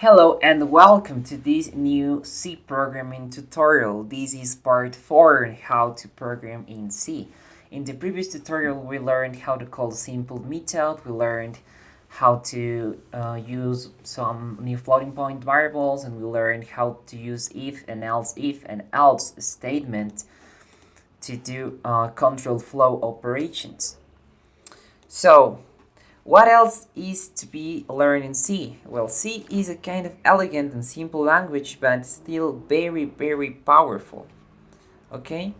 Hello and welcome to this new C programming tutorial. This is part 4 on how to program in C. In the previous tutorial we learned how to call simple method, we learned how to use some new floating point variables, and we learned how to use if and else statement to do control flow operations. So what else is to be learned in C? Well, C is a kind of elegant and simple language, but still very, very powerful. Okay?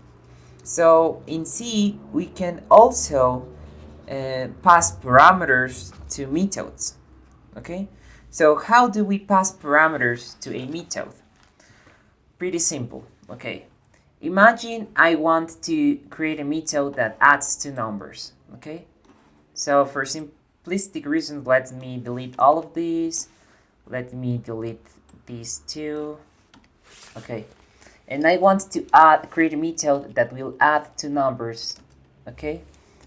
So in C, we can also pass parameters to methods. Okay? So how do we pass parameters to a method? Pretty simple. Okay. Imagine I want to create a method that adds two numbers. Okay? So for simplistic reasons, let me delete all of these. Let me delete these two. Okay. And I want to create a method that will add two numbers. Okay.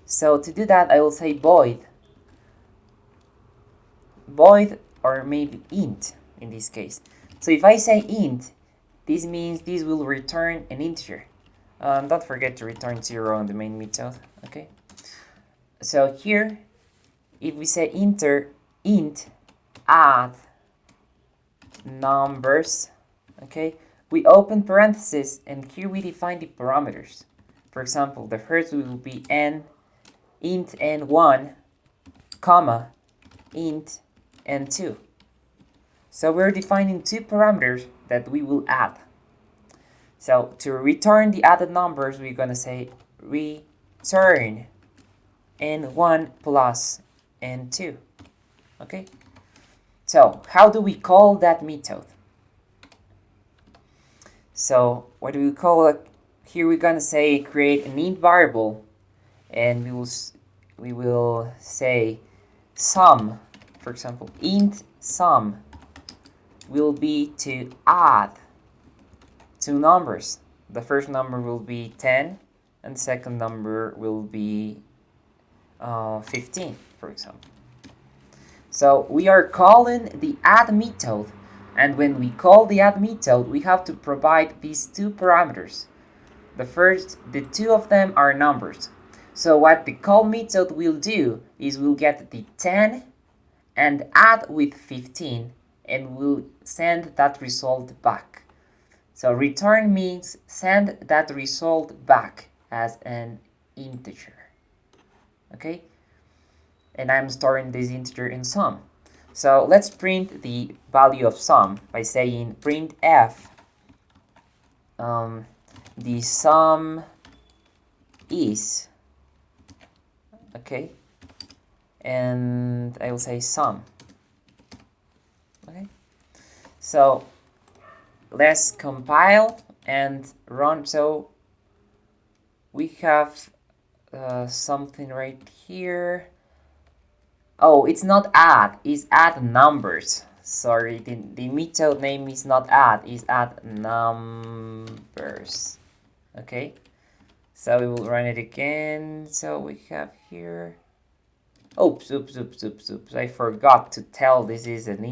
So to do that, I will say void, or maybe int in this case. So if I say int, this means this will return an integer. Don't forget to return 0 on the main method. Okay. So here, if we say int add numbers, okay, we open parentheses and here we define the parameters. For example, the first will be int n1, comma, int n2. So we're defining two parameters that we will add. So to return the added numbers, we're going to say return n1 plus n2. Okay? So how do we call that method? So what do we call it? Here we're going to say create an int variable, and we will say sum. For example, int sum will be to add two numbers. The first number will be 10 and the second number will be 15, for example. So we are calling the add method, and when we call the add method, we have to provide these two parameters. The two of them are numbers. So what the call method will do is we'll get the 10 and add with 15, and we'll send that result back. So return means send that result back as an integer. Okay? And I'm storing this integer in sum. So let's print the value of sum by saying printf the sum is, okay, and I will say sum. Okay, so let's compile and run. So we have something right here. Oh, it's not add, it's add numbers. Sorry, the method name is not add, it's add numbers. Okay, so we will run it again. So we have here, oops, I forgot to tell this is an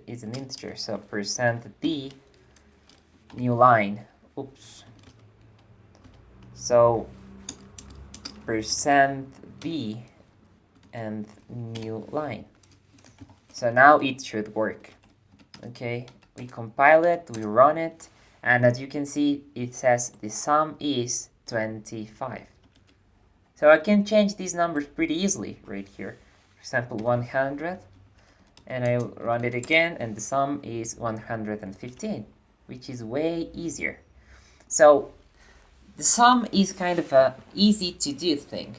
integer. So %d new line, oops. So %b and new line. So now it should work. Okay, we compile it, we run it, and as you can see, it says the sum is 25. So I can change these numbers pretty easily right here. For example, 100, and I run it again, and the sum is 115, which is way easier. So the sum is kind of a easy to do thing.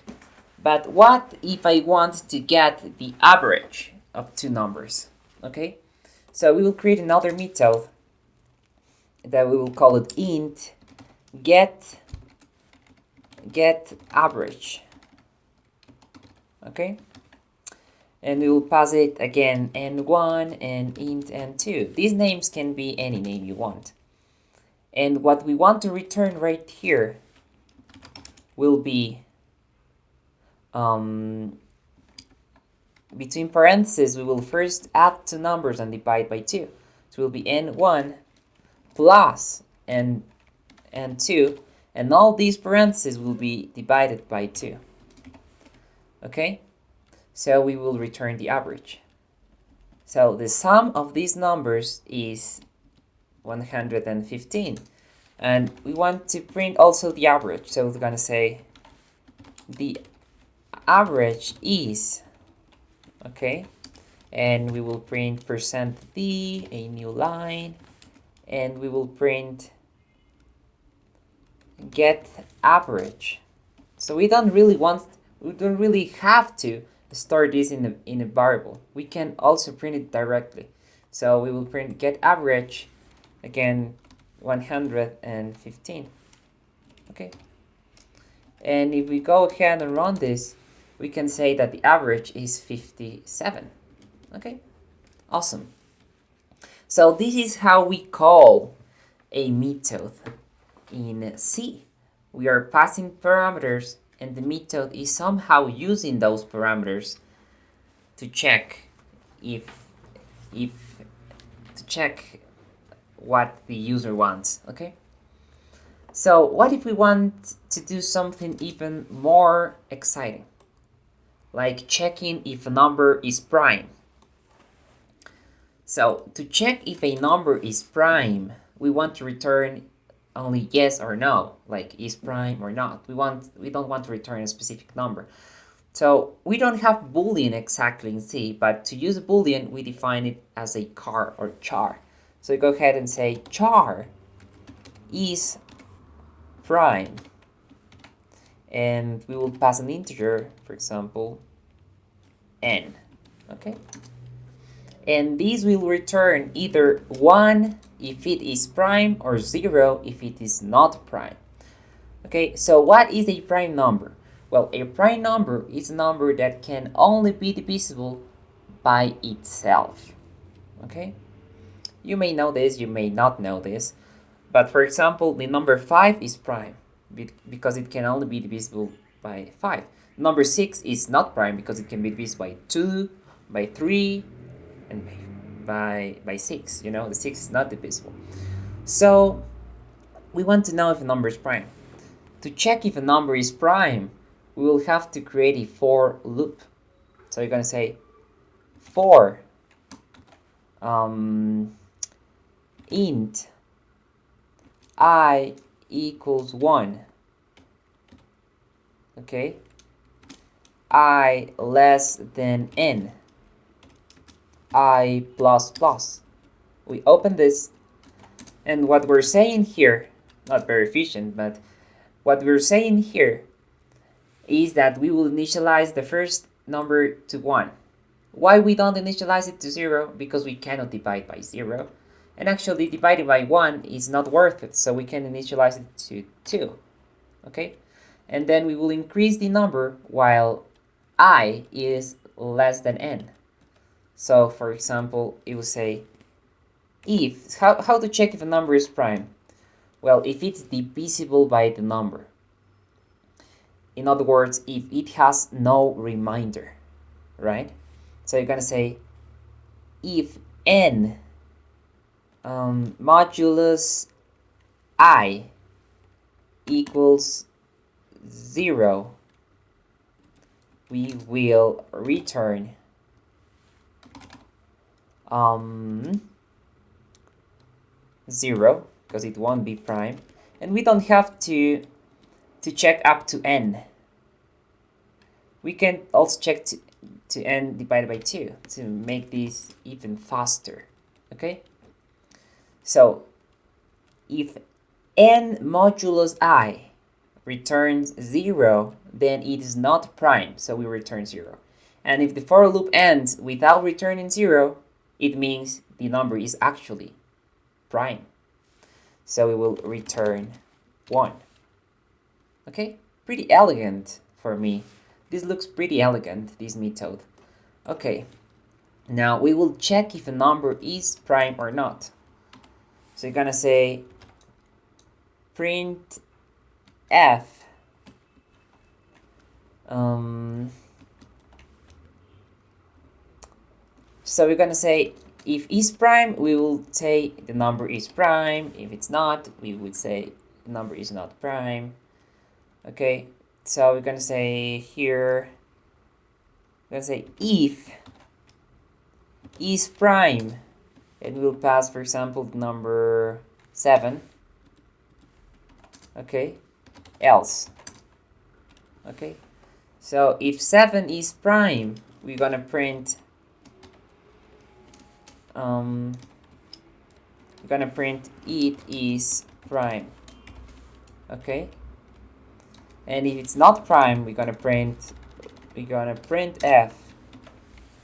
But what if I want to get the average of two numbers? Okay, so we will create another method that we will call it int get average. Okay, and we will pass it again n1 and int n2. These names can be any name you want. And what we want to return right here will be between parentheses, we will first add two numbers and divide by 2. So it will be n1 plus n2, and all these parentheses will be divided by 2. Okay? So we will return the average. So the sum of these numbers is 115. And we want to print also the average. So we're going to say the average is, okay? And we will print %d, a new line, and we will print get average. So we don't really have to store this in a variable. We can also print it directly. So we will print get average, again 115. Okay. And if we go ahead and run this, we can say that the average is 57. Okay, awesome. So this is how we call a method in C. We are passing parameters, and the method is somehow using those parameters to check what the user wants. Okay. So what if we want to do something even more exciting, like checking if a number is prime? So to check if a number is prime, we want to return only yes or no, like is prime or not. We don't want to return a specific number. So we don't have Boolean exactly in C, but to use Boolean, we define it as a char or char. So go ahead and say char is prime, and we will pass an integer, for example, n. Okay, and these will return either 1 if it is prime or 0 if it is not prime. Okay, so what is a prime number? Well, a prime number is a number that can only be divisible by itself. Okay, you may know this, you may not know this. But for example, the number 5 is prime because it can only be divisible by 5. Number 6 is not prime because it can be divisible by 2, by 3, and by 6. You know, the 6 is not divisible. So we want to know if a number is prime. To check if a number is prime, we will have to create a for loop. So you're going to say for int I equals 1, okay, I less than n, I plus plus. We open this, and what we're saying here, not very efficient, but what we're saying here is that we will initialize the first number to 1. Why we don't initialize it to 0? Because we cannot divide by 0. And actually dividing by 1 is not worth it, so we can initialize it to 2. Okay? And then we will increase the number while I is less than n. So for example, it will say if, how to check if a number is prime? Well, if it's divisible by the number. In other words, if it has no remainder, right? So you're going to say if n modulus I equals 0, we will return 0 because it won't be prime, and we don't have to check up to n. We can also check to n divided by 2 to make this even faster. Okay, so if n modulus I returns 0, then it is not prime, so we return 0. And if the for loop ends without returning 0, it means the number is actually prime. So we will return 1. Okay, pretty elegant for me. This looks pretty elegant, this method. Okay, now we will check if a number is prime or not. So you're gonna say print f so we're gonna say if is prime, we will say the number is prime. If it's not, we would say the number is not prime. Okay, so we're gonna say here, we're gonna say if is prime, and we'll pass, for example, the number 7. Okay, else. Okay, so if 7 is prime, we're gonna print it is prime. Okay, and if it's not prime, we're gonna print f.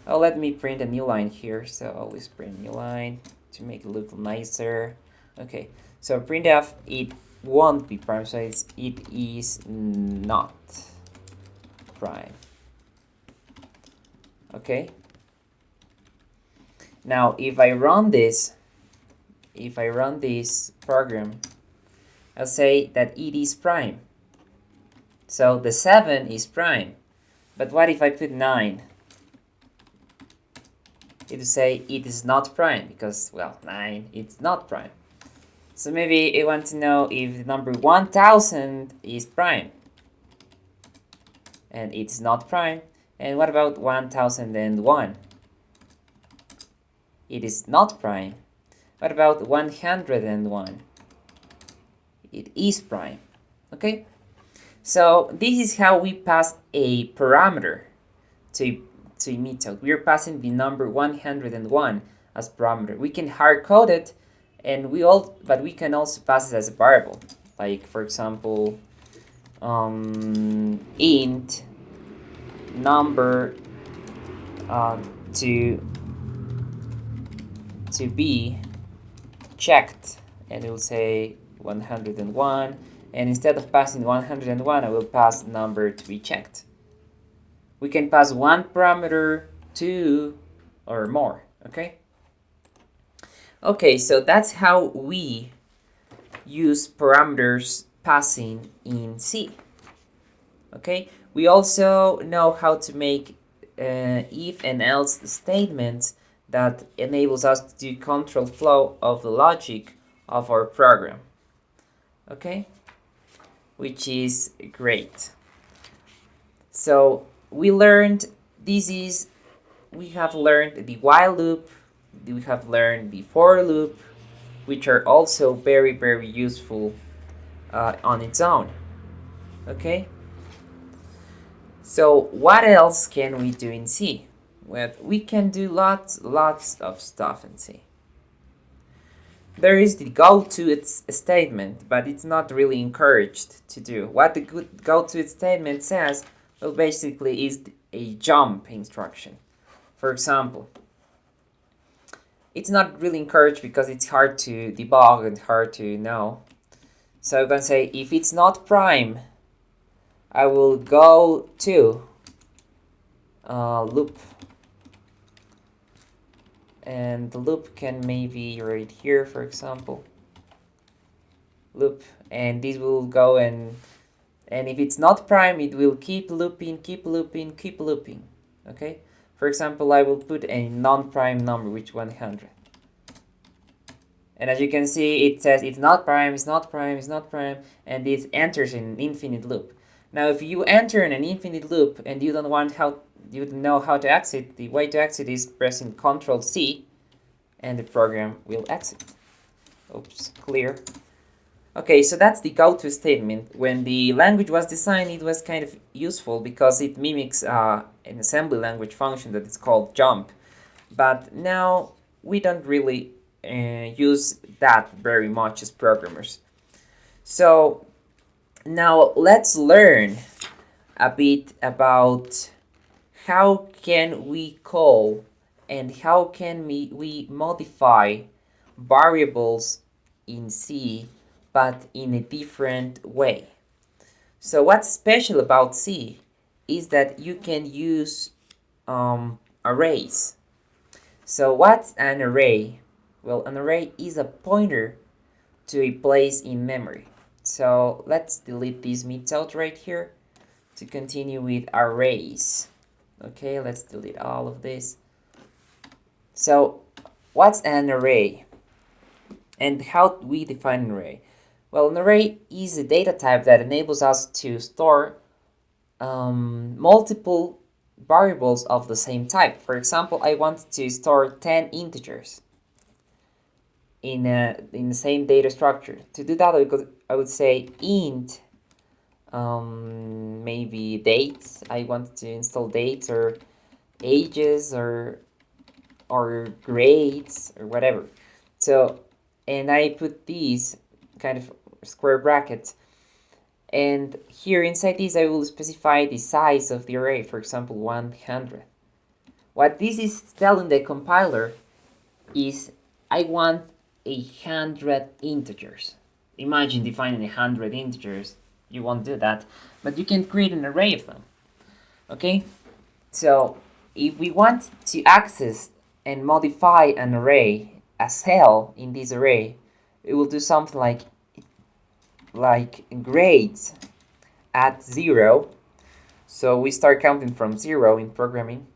Oh, let me print a new line here. So always print new line to make it look nicer. Okay, so printf, it won't be prime, so it is not prime. Okay, now if I run this program, I'll say that it is prime. So the 7 is prime. But what if I put 9? It will say it is not prime because, well, 9, it's not prime. So maybe I want to know if the number 1000 is prime. And it's not prime. And what about 1001? It is not prime. What about 101? It is prime. Okay? So this is how we pass a parameter to a method. We are passing the number 101 as parameter. We can hard code it, but we can also pass it as a variable. Like, for example, int number to be checked, and it will say 101. And instead of passing 101, I will pass the number to be checked. We can pass one parameter, 2, or more, okay? Okay, so that's how we use parameters passing in C. Okay, we also know how to make if and else statements that enables us to do control flow of the logic of our program. Okay, which is great. So we have learned the while loop, we have learned the for loop, which are also very, very useful on its own. Okay, so what else can we do in C? Well, we can do lots of stuff in C. There is the go to statement, but it's not really encouraged to do. What the go to statement says, well, basically is a jump instruction. For example, it's not really encouraged because it's hard to debug and hard to know. So I'm going to say, if it's not prime, I will go to loop. And the loop can maybe right here, for example. Loop, and this will go and if it's not prime, it will keep looping. Okay, for example, I will put a non-prime number, which 100. And as you can see, it says it's not prime, and it enters in an infinite loop. Now, if you enter in an infinite loop and you don't know how to exit, the way to exit is pressing Ctrl C, and the program will exit. Oops, clear. Okay, so that's the go to statement. When the language was designed, it was kind of useful because it mimics an assembly language function that is called jump. But now we don't really use that very much as programmers. So now let's learn a bit about how can we call and how can we modify variables in C, but in a different way. So what's special about C is that you can use arrays. So what's an array? Well, an array is a pointer to a place in memory. So let's delete this method right here to continue with arrays. Okay, let's delete all of this. So what's an array? And how do we define an array? Well, an array is a data type that enables us to store multiple variables of the same type. For example, I want to store 10 integers in the same data structure. To do that, I would say int maybe dates. I want to install dates or ages or grades or whatever. So, and I put these kind of square brackets, and here inside this I will specify the size of the array, for example 100. What this is telling the compiler is I want 100 integers. Imagine defining 100 integers. You won't do that, but you can create an array of them. Okay, so if we want to access and modify an array, a cell in this array, it will do something like grades at 0. So we start counting from 0 in programming,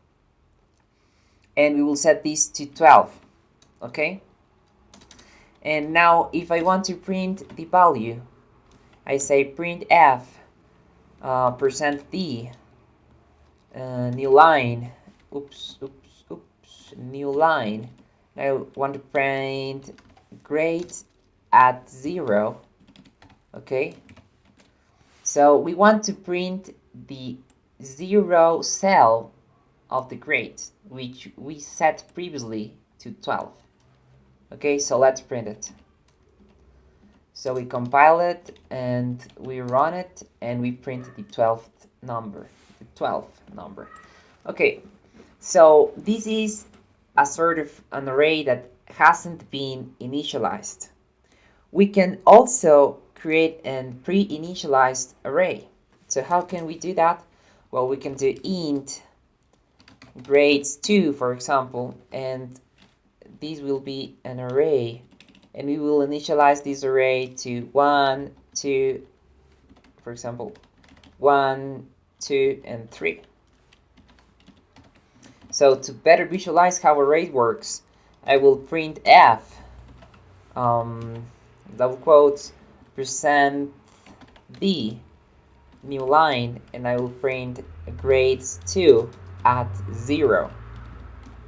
and we will set this to 12. Okay, and now if I want to print the value, I say printf %d new line, new line. I want to print grades at 0. Okay, so we want to print the 0 cell of the grade, which we set previously to 12. Okay, so let's print it. So we compile it and we run it and we print the 12th number. The 12th number. Okay, so this is a sort of an array that hasn't been initialized. We can also create a pre-initialized array. So how can we do that? Well, we can do int grades2, for example, and this will be an array, and we will initialize this array to 1, 2, for example, 1, 2, and 3. So to better visualize how array works, I will print f double quotes %d new line, and I will print grades2 at 0,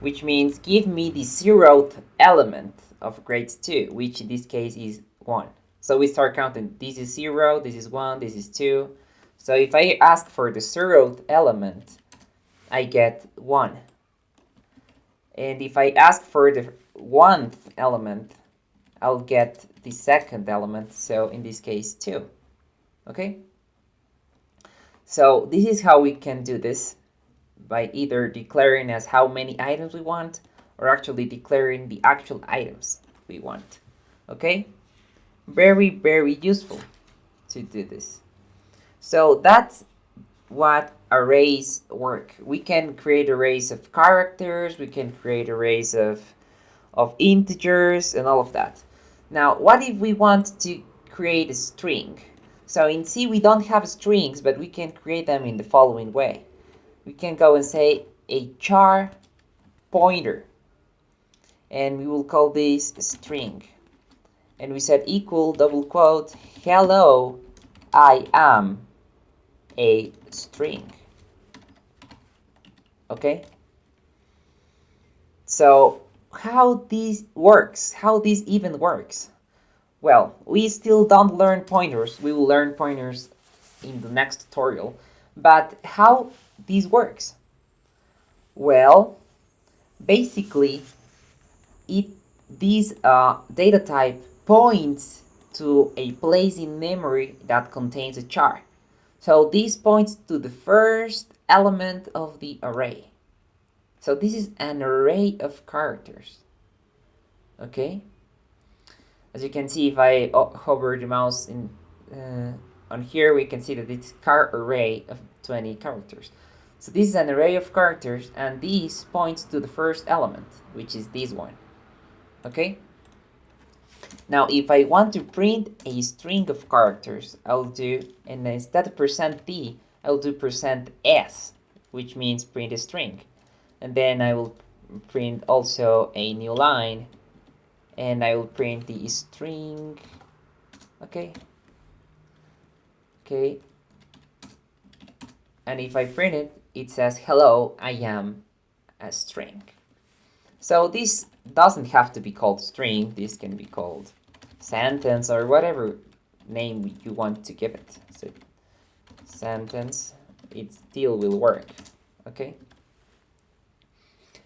which means give me the 0th element of grades2, which in this case is 1. So we start counting. This is 0, this is 1, this is 2. So if I ask for the 0th element, I get 1. And if I ask for the 1th element, I'll get the 2nd element, so in this case 2. Okay? So this is how we can do this, by either declaring as how many items we want or actually declaring the actual items we want. Okay? Very, very useful to do this. So that's what arrays work. We can create arrays of characters, we can create arrays of integers and all of that. Now, what if we want to create a string? So in C we don't have strings, but we can create them in the following way. We can go and say a char pointer, and we will call this string. And we said equal double quote, hello, I am a string. Okay? So how this works, how this even works? Well, we still don't learn pointers. We will learn pointers in the next tutorial. But how this works? Well, basically, this data type points to a place in memory that contains a char. So this points to the first element of the array. So this is an array of characters. Okay? As you can see, if I hover the mouse on here, we can see that it's char array of 20 characters. So this is an array of characters, and this points to the first element, which is this one. Okay? Now, if I want to print a string of characters, I'll do, and instead of %d, I'll do %s, which means print a string. And then I will print also a new line, and I will print the string. Okay. And if I print it, it says, hello, I am a string. So this doesn't have to be called string. This can be called sentence or whatever name you want to give it. So sentence, it still will work. Okay.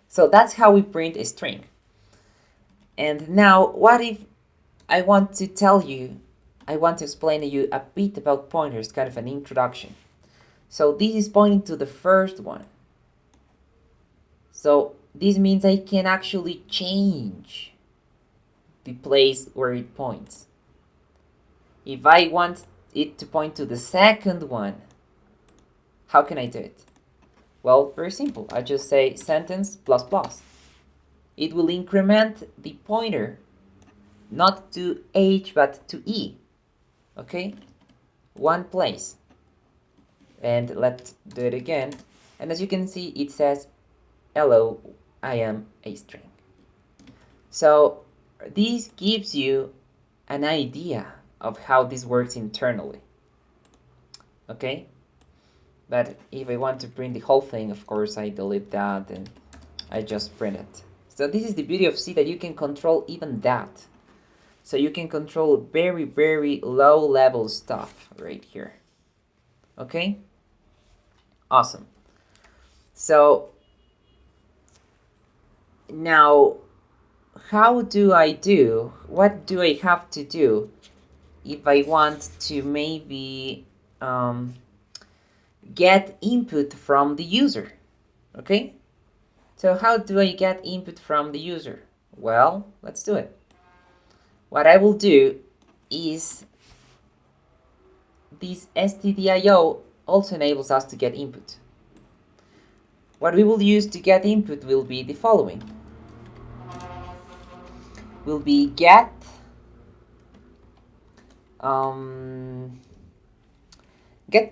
So that's how we print a string. And now, what if I want to explain to you a bit about pointers, kind of an introduction. So this is pointing to the first one. So this means I can actually change the place where it points. If I want it to point to the second one, how can I do it? Well, very simple. I just say sentence plus plus. It will increment the pointer not to H but to E. Okay? One place. And let's do it again. And as you can see, it says, hello, I am a string. So this gives you an idea of how this works internally. Okay? But if I want to print the whole thing, of course, I delete that and I just print it. So this is the beauty of C, that you can control even that. So you can control very, very low level stuff right here. Okay? Awesome. So now, what do I have to do if I want to maybe get input from the user? Okay? So how do I get input from the user? Well, let's do it. What I will do is this stdio also enables us to get input. What we will use to get input will be the following. Will be get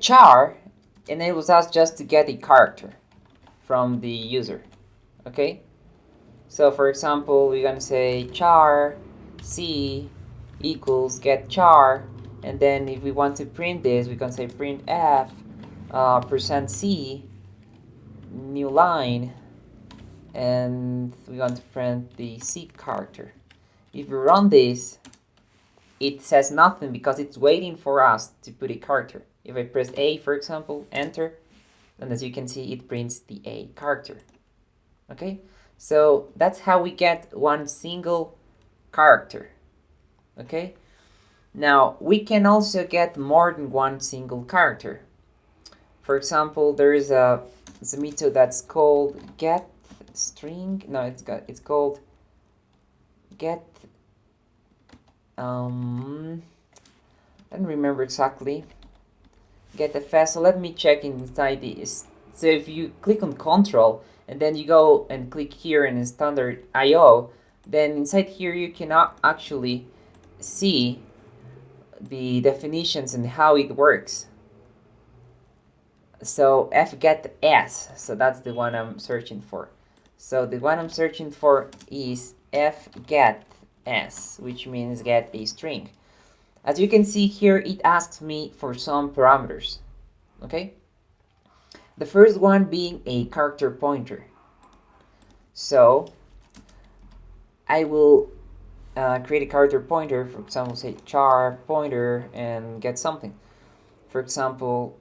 char enables us just to get a character from the user. Okay? So for example, we're gonna say char c equals get char, and then if we want to print this, we can say print f %c new line, and we want to print the c character. If we run this, it says nothing because it's waiting for us to put a character. If I press A, for example, enter, then as you can see, it prints the A character. Okay, so that's how we get one single character. Okay, now we can also get more than one single character. For example, there is a method that's called get string. No, it's called get. I don't remember exactly. Get fs. So let me check inside this. So if you click on Control and then you go and click here in standard IO, then inside here you cannot actually see the definitions and how it works. So fget_s, so that's the one I'm searching for. So the one I'm searching for is fget_s, which means get a string. As you can see here, it asks me for some parameters. Okay? The first one being a character pointer. So I will create a character pointer, for example, say char pointer and get something. For example,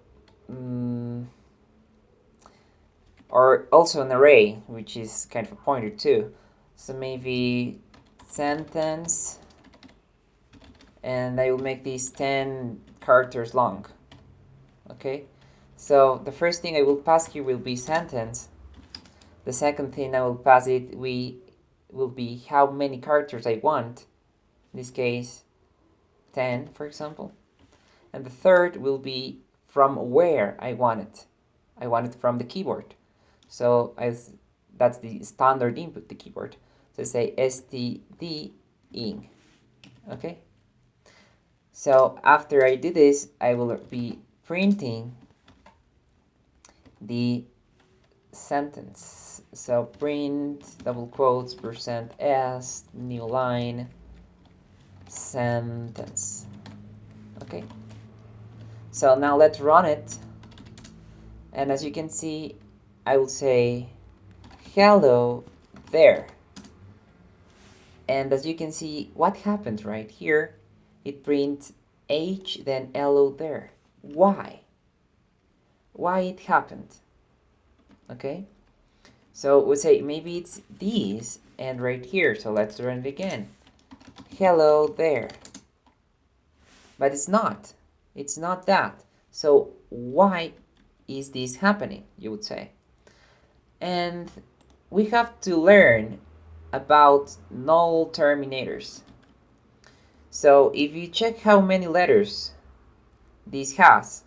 or also an array, which is kind of a pointer too. So maybe sentence, and I will make these 10 characters long. Okay, so the first thing I will pass here will be sentence. The second thing I will pass will be how many characters I want. In this case, 10, for example. And the third will be from where I want it. I want it from the keyboard. So that's the standard input, the keyboard. So say std in. Okay. So after I do this, I will be printing the sentence. So print double quotes %s new line sentence. Okay, so now let's run it, and as you can see, I will say hello there, and as you can see, what happened right here, it prints H then hello there. Why it happened? Okay, so we'll say maybe it's these and right here, so let's run it again. Hello there. But it's not that. So why is this happening, you would say? And we have to learn about null terminators. So if you check how many letters this has,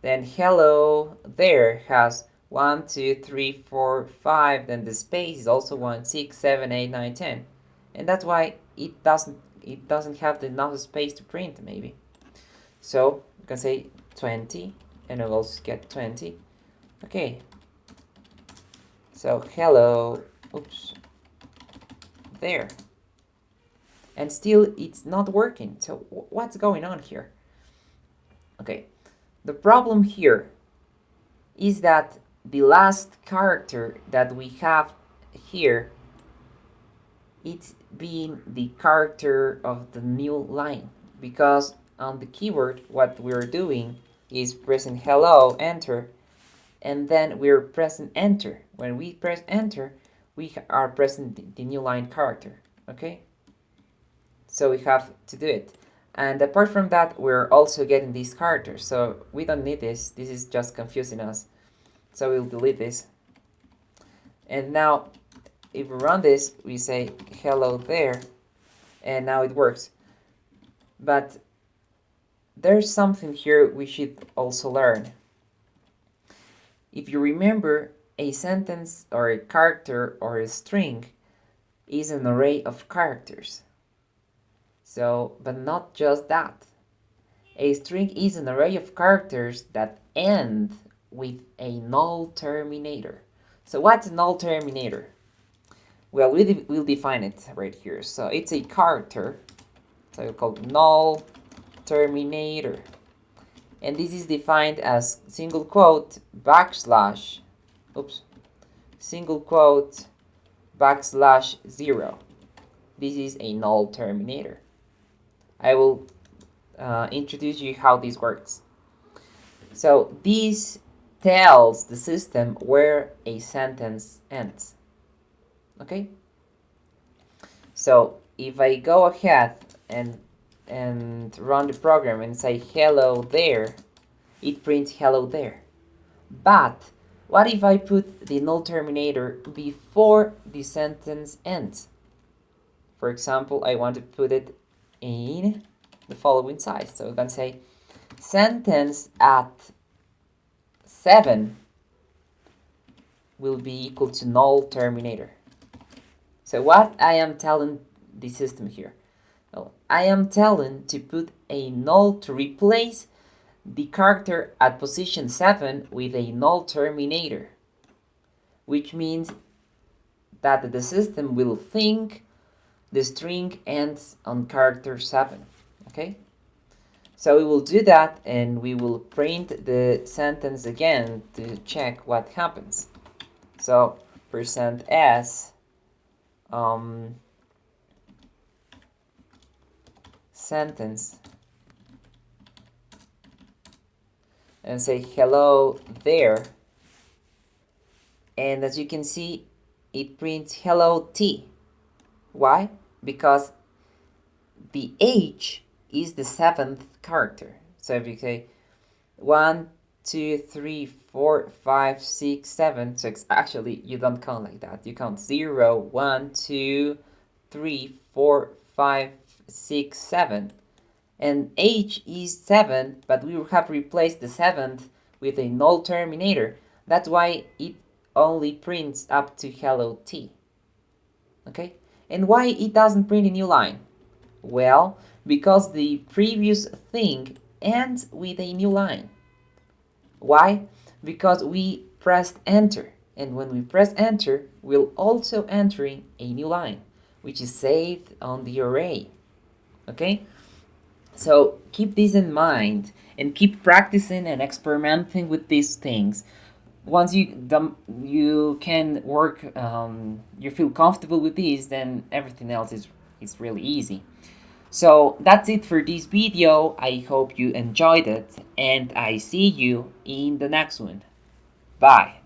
then hello there has 1, 2, 3, 4, 5, then the space is also 1, 6, 7, 8, 9, 10. And that's why it doesn't have enough space to print, maybe. So we can say 20, and we'll also get 20. Okay. So hello, oops, there. And still it's not working. So what's going on here? Okay, the problem here is that the last character that we have here, it's being the character of the new line, because on the keyboard what we're doing is pressing hello, enter, and then we're pressing enter. When we press enter, we are pressing the new line character. Okay, so we have to do it. And apart from that, we're also getting these characters, so we don't need this. This is just confusing us, so we'll delete this. And now if we run this, we say hello there, and now it works. But there's something here we should also learn. If you remember, a sentence or a character or a string is an array of characters. So, but not just that. A string is an array of characters that end with a null terminator. So what's a null terminator? Well, we'll define it right here. So it's a character, so we'll call it null terminator. And this is defined as single quote backslash, single quote backslash 0. This is a null terminator. I will introduce you how this works. So this tells the system where a sentence ends. Okay? So if I go ahead and run the program and say hello there, it prints hello there. But what if I put the null terminator before the sentence ends? For example, I want to put it in the following size. So we can say sentence at 7 will be equal to null terminator. So what I am telling the system here? Well, I am telling to put a null to replace the character at position 7 with a null terminator, which means that the system will think the string ends on character 7. Okay? So we will do that, and we will print the sentence again to check what happens. So %s sentence, and say hello there, and as you can see, it prints hello T. Why? Because the H is the 7th character. So if you say 1, 2, 3, 4, 5, 6, 7, so it's actually, you don't count like that. You count 0, 1, 2, 3, 4, 5, 6, 7. And H is 7, but we have replaced the 7th with a null terminator. That's why it only prints up to hello T. Okay? And why it doesn't print a new line? Well, because the previous thing ends with a new line. Why? Because we pressed enter, And when we press enter, we'll also entering a new line, which is saved on the array. Okay? So keep this in mind and keep practicing and experimenting with these things. Once you can work, you feel comfortable with these, then everything else is really easy. So that's it for this video. I hope you enjoyed it, and I see you in the next one. Bye.